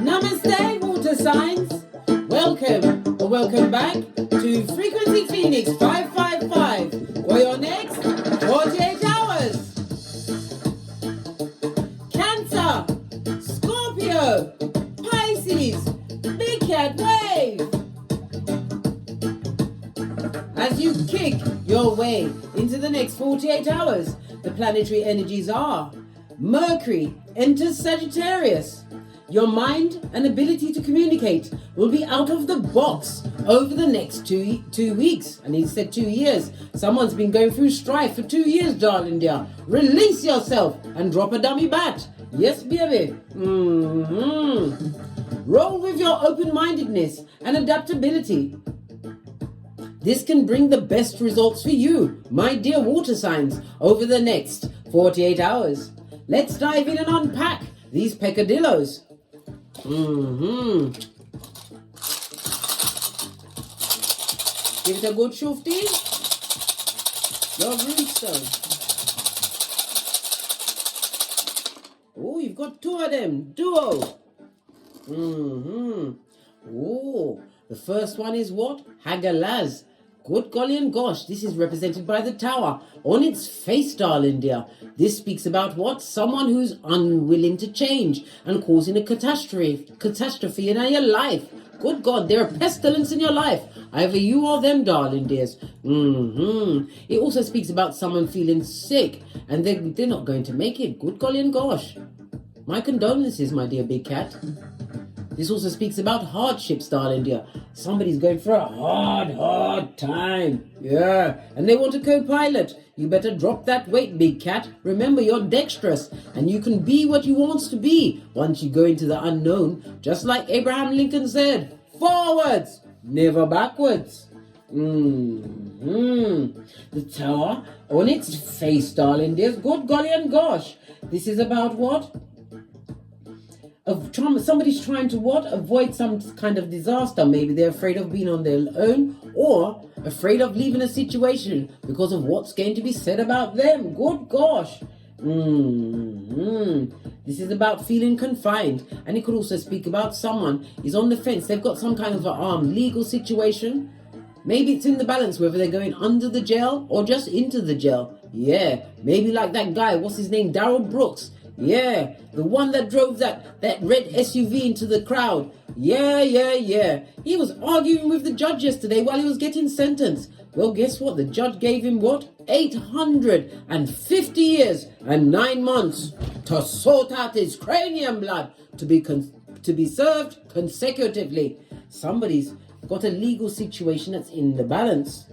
Namaste, water signs. Welcome or welcome back to Frequency Phoenix 555 for your next 48 hours. Cancer, Scorpio, Pisces, Big Cat Wave. As you kick your way into the next 48 hours, the planetary energies are Mercury enters Sagittarius. Your mind and ability to communicate will be out of the box over the next two weeks. And he said 2 years. Someone's been going through strife for 2 years, darling dear. Release yourself and drop a dummy bat. Yes, baby. Roll with your open-mindedness and adaptability. This can bring the best results for you, my dear water signs, over the next 48 hours. Let's dive in and unpack these peccadillos. Give it a good shufty. Your rootstone. Oh, you've got two of them. Duo. Oh, the first one is what? Hagalaz. Good golly and gosh, this is represented by the tower. On its face, darling dear, this speaks about what? Someone who's unwilling to change and causing a catastrophe in your life. Good God, they're a pestilence in your life. Either you or them, darling dears. It also speaks about someone feeling sick and they're not going to make it. Good golly and gosh. My condolences, my dear big cat. This also speaks about hardships, darling dear. Somebody's going through a hard time. Yeah, and they want a co-pilot. You better drop that weight, big cat. Remember, you're dexterous, and you can be what you want to be once you go into the unknown. Just like Abraham Lincoln said, forwards, never backwards. The tower on its face, darling dear. Good golly and gosh. This is about what? Somebody's trying to what? Avoid some kind of disaster. Maybe they're afraid of being on their own or afraid of leaving a situation because of what's going to be said about them. Good gosh. This is about feeling confined, and it could also speak about someone is on the fence. They've got some kind of a legal situation. Maybe it's in the balance whether they're going under the jail or just into the jail. Yeah, maybe like that guy, what's his name? Darryl Brooks. Yeah, the one that drove that red SUV into the crowd. Yeah. He was arguing with the judge yesterday while he was getting sentenced. Well, guess what? The judge gave him what? 850 years and 9 months to sort out his cranium blood to be served consecutively. Somebody's got a legal situation that's in the balance.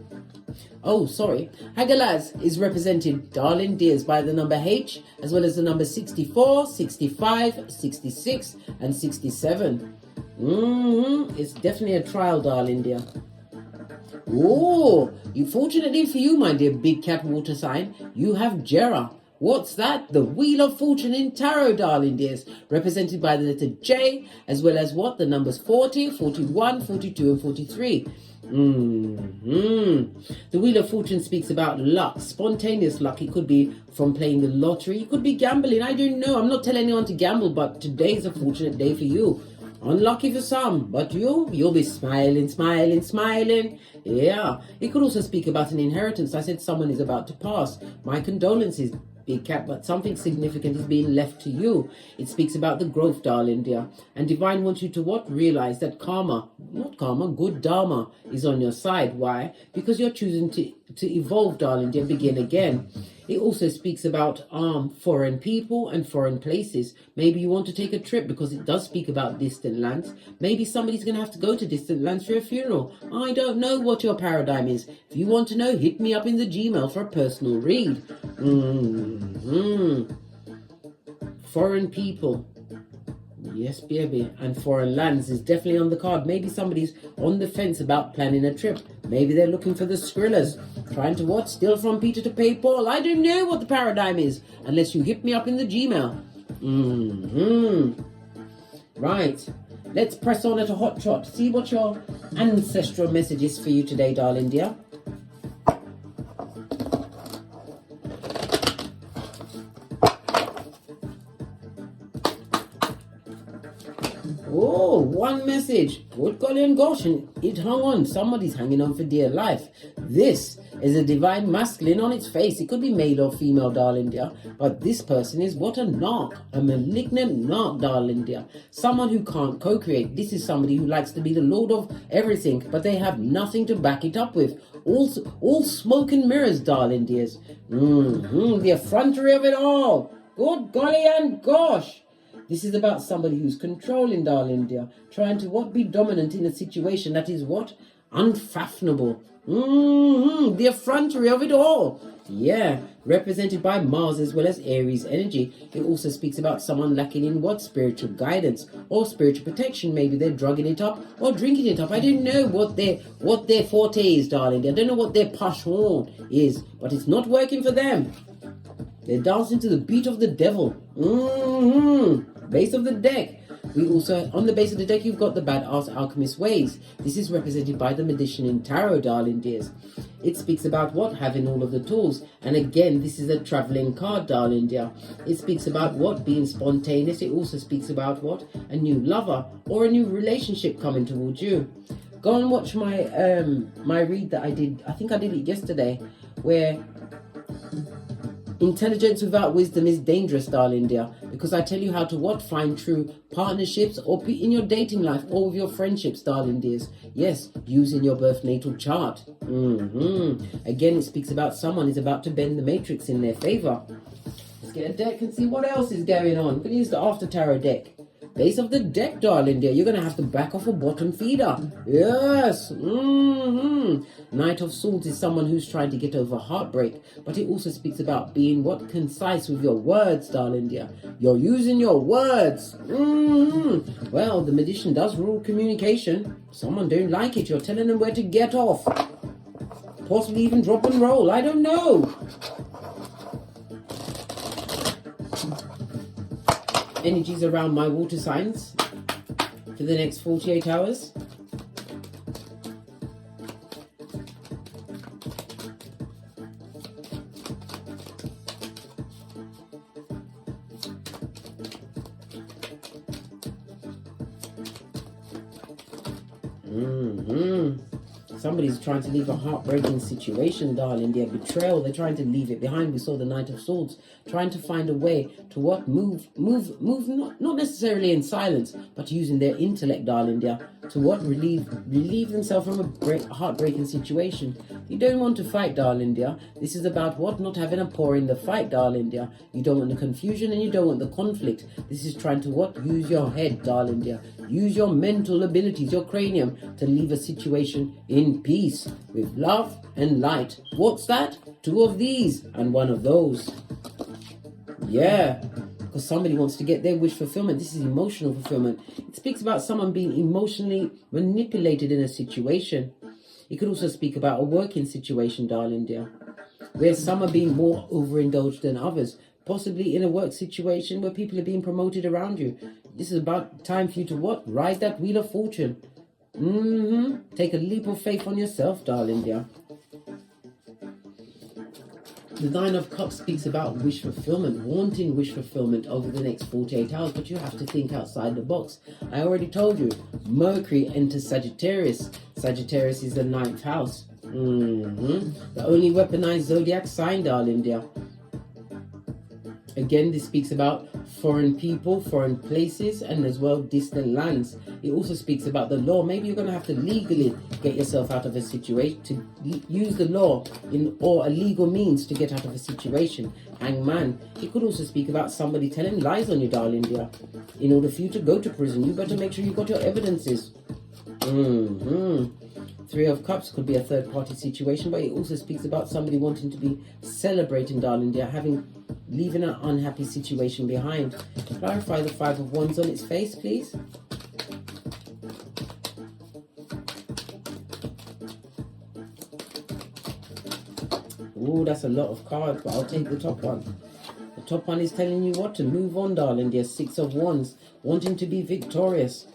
Oh, sorry. Hagalaz is represented, darling dears, by the number H, as well as the number 64, 65, 66, and 67. It's definitely a trial, darling dear. Oh, fortunately for you, my dear big cat water sign, you have Jera. What's that? The Wheel of Fortune in Tarot, darling dears, represented by the letter J, as well as what? The numbers 40, 41, 42, and 43. The Wheel of Fortune speaks about luck, spontaneous luck. It could be from playing the lottery. It could be gambling. I don't know. I'm not telling anyone to gamble, but today's a fortunate day for you. Unlucky for some, but you'll be smiling. Yeah. It could also speak about an inheritance. I said someone is about to pass. My condolences, big cat, but something significant is being left to you. It speaks about the growth, darling dear. And divine wants you to what? Realize that good dharma is on your side. Why? Because you're choosing to evolve, darling dear, begin again. It also speaks about foreign people and foreign places. Maybe you want to take a trip because it does speak about distant lands. Maybe somebody's going to have to go to distant lands for a funeral. I don't know what your paradigm is. If you want to know, hit me up in the Gmail for a personal read. Foreign people. Yes, baby. And foreign lands is definitely on the card. Maybe somebody's on the fence about planning a trip. Maybe they're looking for the Skrillers. Trying to what? Steal from Peter to pay Paul. I don't know what the paradigm is. Unless you hit me up in the Gmail. Right. Let's press on at a hot trot. See what your ancestral message is for you today, darling dear. Oh, one message. Good golly and gosh, and it hung on. Somebody's hanging on for dear life. This is a divine masculine on its face. It could be male or female, darling dear. But this person is what a narc, a malignant narc, darling dear. Someone who can't co-create. This is somebody who likes to be the lord of everything, but they have nothing to back it up with. All smoke and mirrors, darling dears. The effrontery of it all. Good golly and gosh. This is about somebody who's controlling, darling dear, trying to be dominant in a situation that is unfathomable. The effrontery of it all. Yeah, represented by Mars as well as Aries energy. It also speaks about someone lacking in spiritual guidance or spiritual protection. Maybe they're drugging it up or drinking it up. I don't know what their forte is, darling dear. I don't know what their passion is, but it's not working for them. They're dancing to the beat of the devil. Base of the deck. We also, on the base of the deck, you've got the badass alchemist ways. This is represented by the magician in tarot, darling dears. It speaks about having all of the tools. And again, this is a traveling card, darling dear. It speaks about being spontaneous. It also speaks about a new lover or a new relationship coming towards you. Go and watch my my read that I did. I think I did it yesterday, where intelligence without wisdom is dangerous, darling dear, because I tell you how to find true partnerships or in your dating life or with your friendships, darling dears. Yes, using your birth natal chart. Again, it speaks about someone is about to bend the matrix in their favor. Let's get a deck and see what else is going on. I'm going to use the after tarot deck. Base of the deck, darling dear. You're going to have to back off a bottom feeder. Yes. Knight of Swords is someone who's trying to get over heartbreak. But it also speaks about being concise with your words, darling dear. You're using your words. Well, the magician does rule communication. Someone don't like it. You're telling them where to get off. Possibly even drop and roll. I don't know. Energies around my water signs for the next 48 hours. Somebody's trying to leave a heartbreaking situation, darling dear. Betrayal, they're trying to leave it behind. We saw the Knight of Swords trying to find a way to move, not necessarily in silence, but using their intellect, darling dear, to relieve themselves from a heartbreaking situation. You don't want to fight, darling dear. This is about not having a pour in the fight, darling dear. You don't want the confusion and you don't want the conflict. This is trying to use your head, darling dear. Use your mental abilities, your cranium, to leave a situation in peace with love and light. What's that? 2 of these and 1 of those. Yeah, because somebody wants to get their wish fulfillment. This is emotional fulfillment. It speaks about someone being emotionally manipulated in a situation. It could also speak about a working situation, darling dear, where some are being more overindulged than others. Possibly in a work situation where people are being promoted around you. This is about time for you to ride that wheel of fortune. Take a leap of faith on yourself, darling dear. The 9 of Cups speaks about wish fulfillment, wanting wish fulfillment over the next 48 hours, but you have to think outside the box. I already told you, Mercury enters Sagittarius. Sagittarius is the 9th house. The only weaponized zodiac sign, darling dear. Again, this speaks about foreign people, foreign places, and as well distant lands. It also speaks about the law. Maybe you're going to have to legally get yourself out of a situation, to use the law or a legal means to get out of a situation. Hangman. It could also speak about somebody telling lies on you, darling dear. In order for you to go to prison, you better make sure you got your evidences. 3 of Cups could be a third-party situation, but it also speaks about somebody wanting to be celebrating, darling dear, leaving an unhappy situation behind. Clarify the 5 of Wands on its face, please. Ooh, that's a lot of cards, but I'll take the top one. The top one is telling you what? To move on, darling. There's 6 of Wands, wanting to be victorious.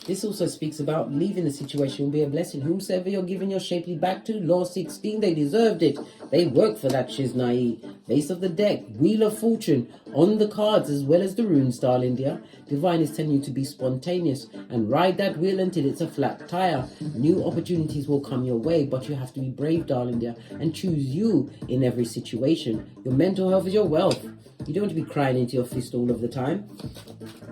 This also speaks about leaving the situation will be a blessing. Whomsoever you're giving your shapely back to, Law 16, they deserved it. They worked for that shiznai. Base of the deck, Wheel of Fortune, on the cards as well as the runes, darling dear. Divine is telling you to be spontaneous and ride that wheel until it's a flat tire. New opportunities will come your way, but you have to be brave, darling dear, and choose you in every situation. Your mental health is your wealth. You don't want to be crying into your fist all of the time.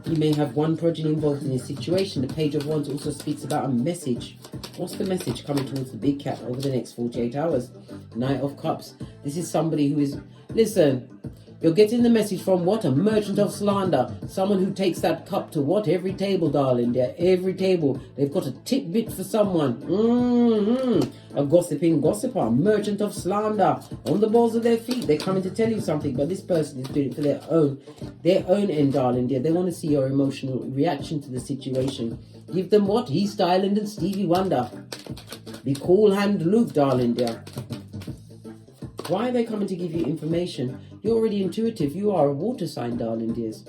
You may have one progeny involved in a situation. The Page of Wands also speaks about a message. What's the message coming towards the big cat over the next 48 hours? Knight of Cups. This is somebody who is... Listen, you're getting the message from what? A merchant of slander. Someone who takes that cup to what? Every table, darling. They're every table. They've got a tidbit for someone. A gossiping gossiper. Merchant of slander. On the balls of their feet. They're coming to tell you something. But this person is doing it for their own end, darling dear. They want to see your emotional reaction to the situation. Give them what? East Island and Stevie Wonder. Be cool hand Luke, darling dear. Why are they coming to give you information? You're already intuitive. You are a water sign, darling dears.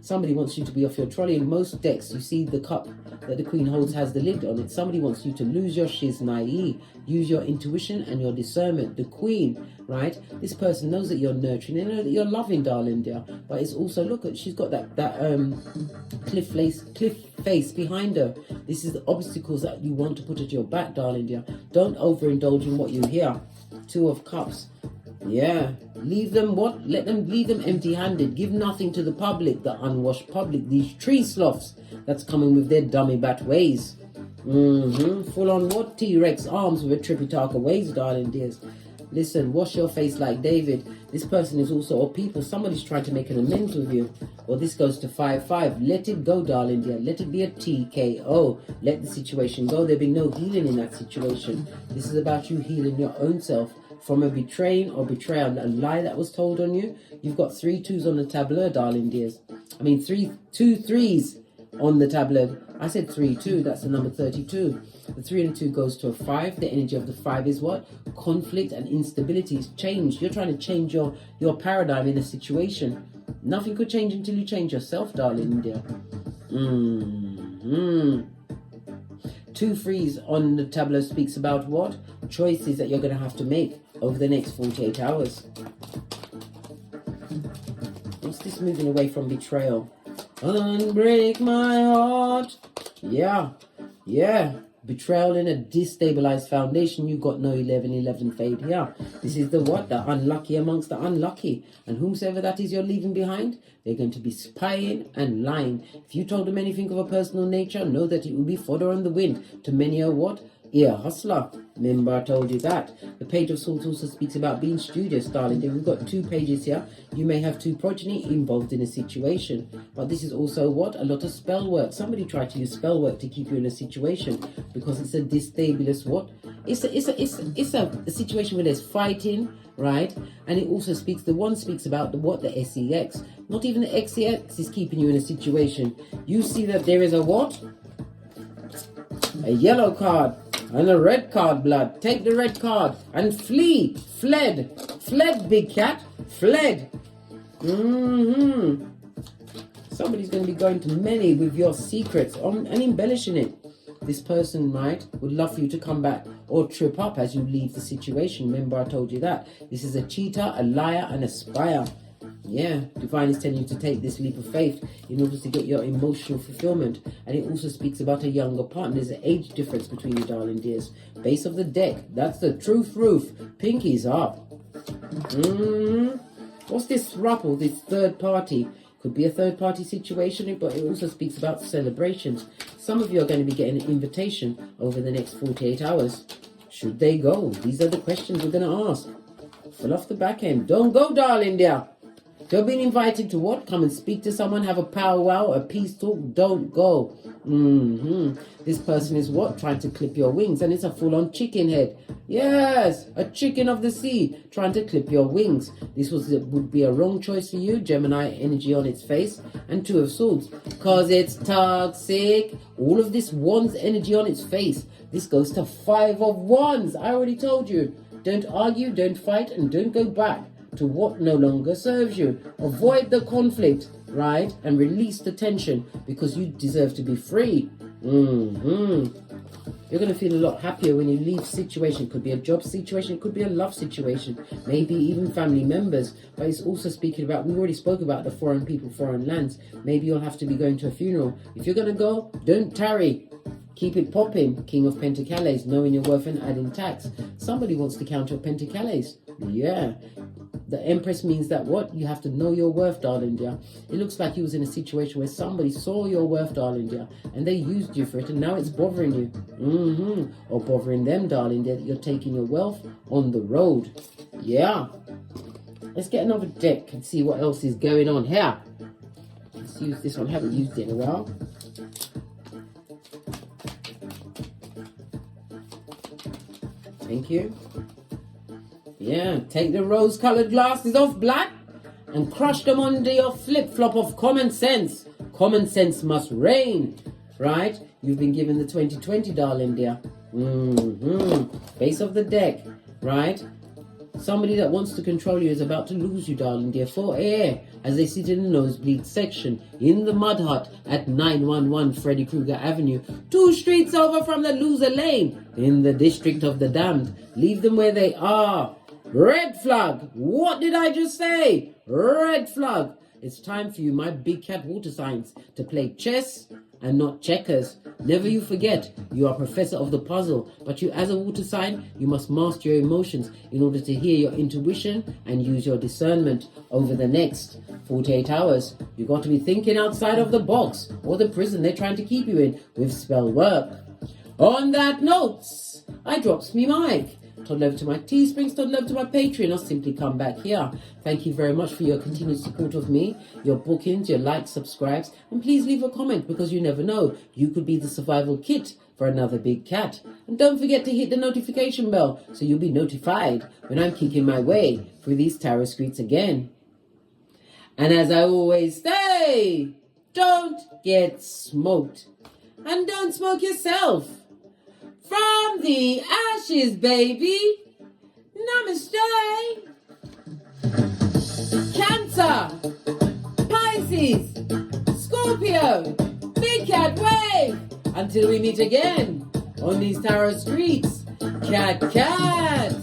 Somebody wants you to be off your trolley. In most decks, you see the cup that the Queen holds has the lid on it. Somebody wants you to lose your shiznai. Use your intuition and your discernment. The Queen, right? This person knows that you're nurturing. They know that you're loving, darling dear. But it's also, look, she's got that cliff face behind her. This is the obstacles that you want to put at your back, darling dear. Don't overindulge in what you hear. 2 of Cups. Yeah, leave them what? Leave them empty-handed. Give nothing to the public, the unwashed public. These tree sloths that's coming with their dummy bat ways. Full on what? T-Rex arms with a Tripitaka ways, darling dears. Listen, wash your face like David. This person is also a people. Somebody's trying to make an amends with you. Well, this goes to 5-5. Let it go, darling dear. Let it be a TKO. Let the situation go. There'll be no healing in that situation. This is about you healing your own self from a betraying or betrayal, a lie that was told on you. You've got 3 2s on the tableau, darling dears. I mean, 2 3s on the tableau. I said 3-2, that's the number 32. The 3 and 2 goes to a 5. The energy of the 5 is what? Conflict and instability. It's change. You're trying to change your paradigm in a situation. Nothing could change until you change yourself, darling dear. 2 3s on the tableau speaks about what? Choices that you're going to have to make over the next 48 hours. What's this moving away from betrayal? Unbreak my heart. Yeah. Betrayal in a destabilized foundation. You got no 11-11 fade here. This is the what? The unlucky amongst the unlucky. And whomsoever that is you're leaving behind, they're going to be spying and lying. If you told them anything of a personal nature, know that it will be fodder on the wind to many a what? Ear hustler. Remember I told you that. The Page of Swords also speaks about being studious, darling. We've got 2 pages here. You may have 2 progeny involved in a situation. But this is also what? A lot of spell work. Somebody tried to use spell work to keep you in a situation because it's a destabilized what? It's a situation where there's fighting, right? And it also speaks, the one speaks about the SEX. Not even the XEX is keeping you in a situation. You see that there is a what? A yellow card and a red card, blood. Take the red card and flee. Fled, big cat. Fled. Somebody's going to be going to many with your secrets and embellishing it. This person, right, would love for you to come back or trip up as you leave the situation. Remember I told you that. This is a cheater, a liar, and a spyer. Yeah, Divine is telling you to take this leap of faith in order to get your emotional fulfillment. And it also speaks about a younger partner. There's an age difference between you, darling dears. Base of the deck. That's the truth roof. Pinkies up. What's this rappel, this third party? Could be a third party situation, but it also speaks about celebrations. Some of you are going to be getting an invitation over the next 48 hours. Should they go? These are the questions we're going to ask. Fill off the back end. Don't go, darling dear. You're being invited to what? Come and speak to someone, have a powwow, a peace talk. Don't go. This person is what? Trying to clip your wings, and it's a full-on chicken head. Yes, a chicken of the sea trying to clip your wings. This would be a wrong choice for you. Gemini energy on its face, and 2 of Swords, cause it's toxic. All of this Wands energy on its face. This goes to 5 of Wands. I already told you. Don't argue, don't fight, and don't go back. to what no longer serves you. Avoid the conflict, right? And release the tension, because you deserve to be free. You're going to feel a lot happier when you leave situation. It could be a job situation, it could be a love situation, maybe even family members. But it's also speaking about, we already spoke about the foreign people, foreign lands. Maybe you'll have to be going to a funeral. If you're going to go, don't tarry. Keep it popping. King of Pentacles, knowing your worth and adding tax. Somebody wants to count your Pentacles. Yeah. The Empress means that what? You have to know your worth, darling dear. It looks like you was in a situation where somebody saw your worth, darling dear, and they used you for it, and now it's bothering you. Or bothering them, darling dear, that you're taking your wealth on the road. Yeah. Let's get another deck and see what else is going on here. Let's use this one. I haven't used it in a while. Thank you. Yeah, take the rose-colored glasses off, black, and crush them under your flip-flop of common sense. Common sense must reign, right? You've been given the 2020, darling dear. Face of the deck, right? Somebody that wants to control you is about to lose you, darling dear, for air, as they sit in the nosebleed section in the mud hut at 911 Freddy Krueger Avenue, 2 streets over from the loser lane in the district of the damned. Leave them where they are. Red flag. What did I just say? Red flag. It's time for you, my big cat water signs, to play chess and not checkers. Never you forget, you are professor of the puzzle, but you as a water sign, you must master your emotions in order to hear your intuition and use your discernment over the next 48 hours. You got to be thinking outside of the box or the prison they're trying to keep you in with spell work. On that note, I drops me mic. Toddle over to my Teesprings, toddle over to my Patreon, or simply come back here. Thank you very much for your continued support of me, your bookings, your likes, subscribes, and please leave a comment, because you never know, you could be the survival kit for another big cat. And don't forget to hit the notification bell so you'll be notified when I'm kicking my way through these tarot streets again. And as I always say, don't get smoked, and don't smoke yourself. From the ashes, baby. Namaste. Cancer, Pisces, Scorpio, Big Cat Wave. Until we meet again on these tarot streets. Cat, cat.